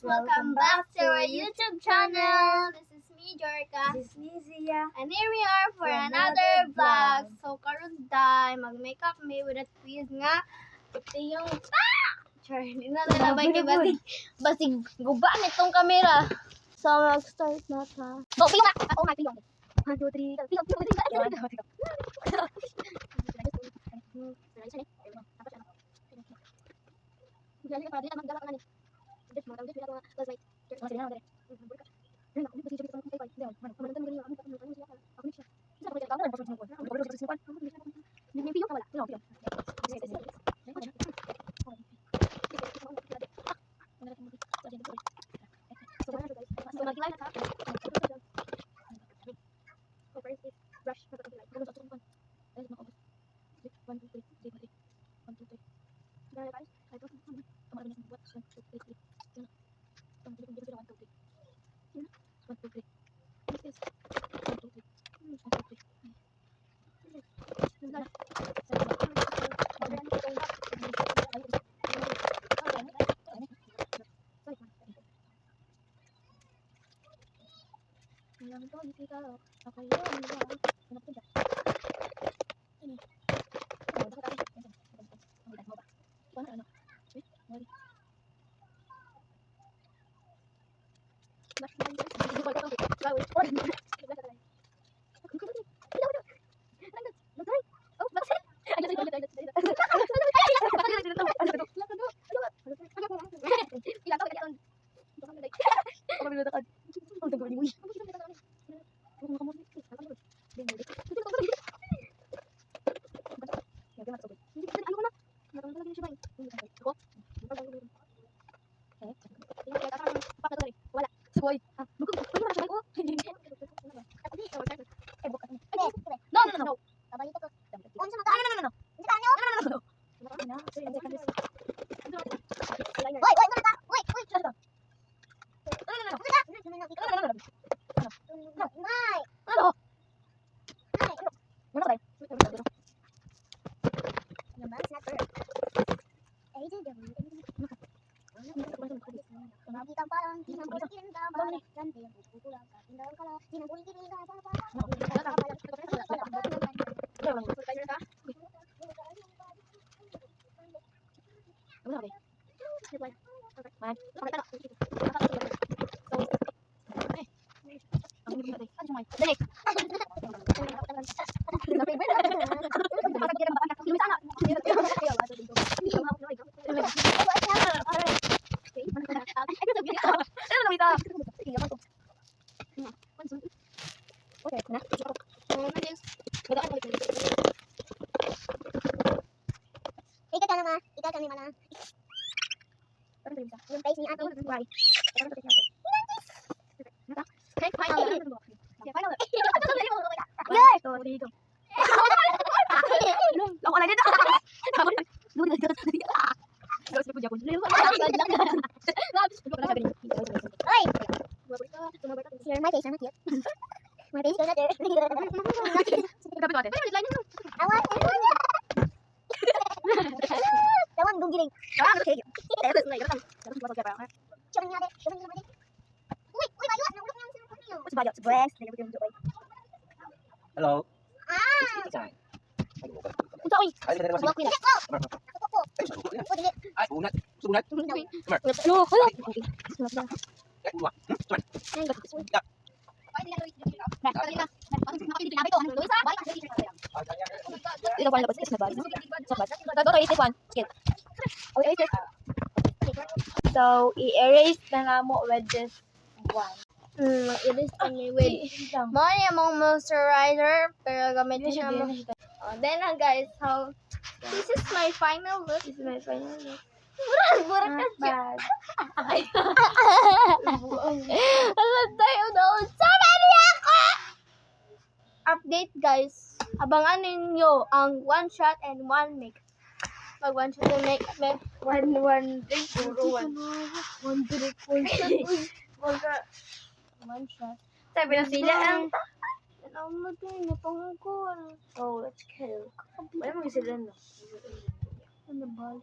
guys! Welcome back to our YouTube channel. This is me, Jorka. This is me, Zia. And here we are for another vlog. So, karon day, mag-makeup me with a twist nga. Ito yung... Char, hindi na nalabay kay basig guba nitong kamera. So, mag-start na ta. Oh, piyong na! Ako nga, piyong. 1, 2, 3. Piyong. Jadi kalau dia maggalak na ni. Just mo tawag sila mga classmate. Just mo sila na dere. Ay naku, kasi joke ko kay Deo. Man, man tan gani ako ano siya. Ako ni siya. Isa ko ako na mo. Ako sa sipan. Ni piyo ka wala. No, piyo. So mag-live ka. So first is brush. Ano sa tumpon? Ay, makabot. 1 2 3. 1 2 3. Dahil guys, ay to. Tama na buat 1 2 3. Tama na dito 1 2 3. 1 2 3. This is 1 2 3. 1 2 3. Yang to hindi ka ako yun. Ano po dyan? Ini. Ano ba tayo? Ano? Mari. Boy. No. Ikaw kami mana? Yung face ni ate. Why? Okay, final. Final. Yes! So, dito. Ako lang dito. Oy! Share my face, I'm not cute. My face is not there. Dapat ko ate. Awan! Tawang gugiling. Okay. Dapat na yun. Dapat ko pa. Cuman niya ate. Uy, bayot. Nahulog niya ang cellphone niyo. What's about breast? Hello. Ah! Design. Unsa oy? Ay, dali Ako dali. na. Ako. O dili. Ay, unat. Sunat. No, hoy. Ay, uwa. Ito pa labas is na bag. Tato to isip one. Skill. Oh, erase. So, i-erase na nga mo with this one. It is only with money among moisturizer pero gamitin Hindi siya mo. Then guys, how this is my final look. This is my final look. Burak ka siya. Bad. Alam tayo doon. Sama niya ako! Update guys. Abangan ninyo ang one shot and one make. Pag one shot and make, one drink, puro one. One drink, one shot. One shot. Sabi na sila ang... Ano mo din, napangkol. Oh, let's kill. Wala mo sila no. Ano ba?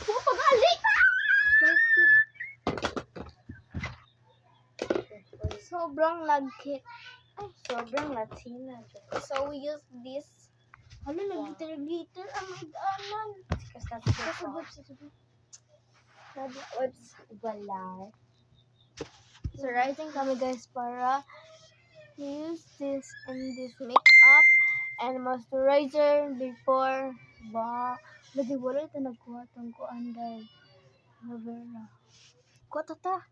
So, sobrang lagkit. Sobrang Latina. So we use this. Ano, nag-glitter ang magdaanan. Because that's the what's wala. So rising kami guys para use this in this makeup and moisturizer before ba. Lagi wala ito nagkuha itong kuanday. Lavera. Kuha ta.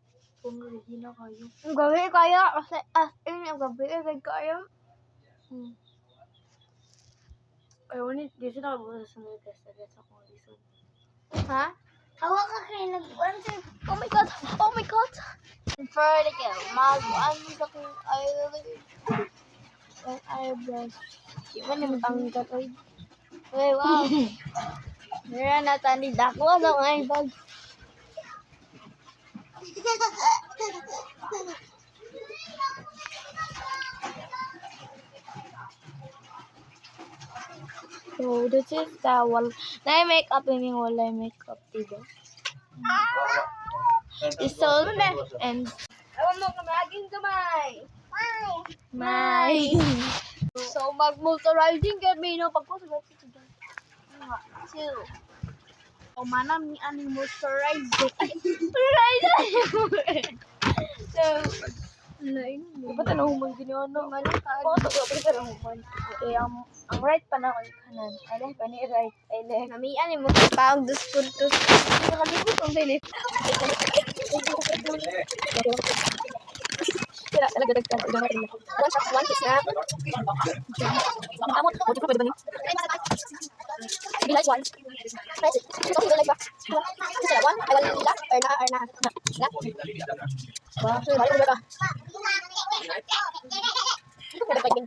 Kung Regina kayo. Ang gabi kaya. Kasi as in, ang gabi kaya. Ayaw ni, di sila kabuha sa mga test. Agad sa kong reason. Ha? Hawak ka kayo nag-answer. Oh my god! Oh my god! Vertigo. Mag-ano sa kong eyelid. Ang eyebrows. Di ba naman tanggal ko? Uy, wow! Meron na tanid ako sa mga eyebag. So, this is the wall. Na makeup ini wala makeup, diba? So, and awan mo kamaging kamay. May. So, mag-moisturizing kami no pagkusulat sa tiyan. Two. O manam ni ani moisturizing. So, lain mo. Ba't ano human ginano? Malakad. Oo, sabi ka lang human. Okay, ang right pa na ako kanan. I left pa ni right. I left. Namian mo paong dos puntos. Nakalibot ang dalit. Kira, talaga dagdag. One kiss na. Amot, mo pwede ba niyo? Be like one. Press it. Okay, go like that. Isa one. I want nila. Erna. Na. Wow, so balik ba? Ito pwede pwede.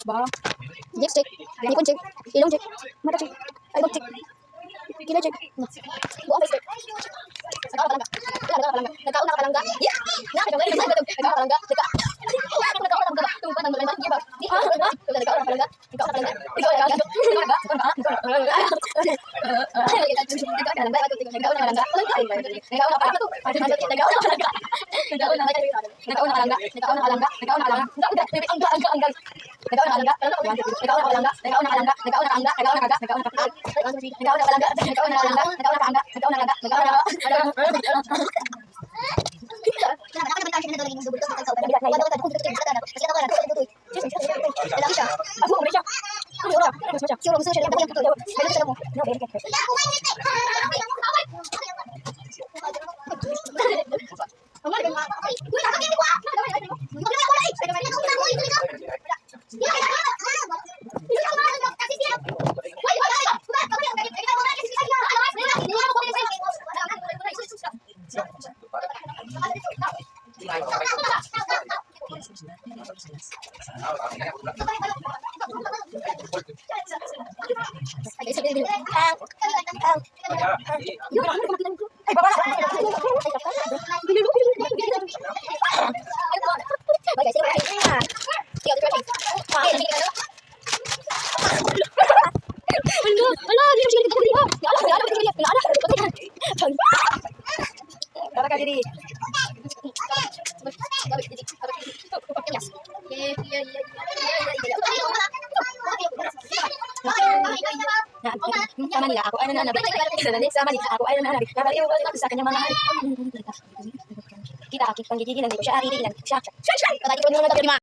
Ba. Lipstick. Lipon check. Ilong check. Mata check. Eyebrow check. Kila check. Buang face check. Nagkaon na kalangga. Yeah. Nagkaon na kalangga. Sama nila ako ay nananabi. Sama nila ako ay nananabi. Nabaliw ko sa kanyang mga hari. Kita akit panggigigil, hindi ko siya aririlan. Siya. Patay ko nung nagkabima.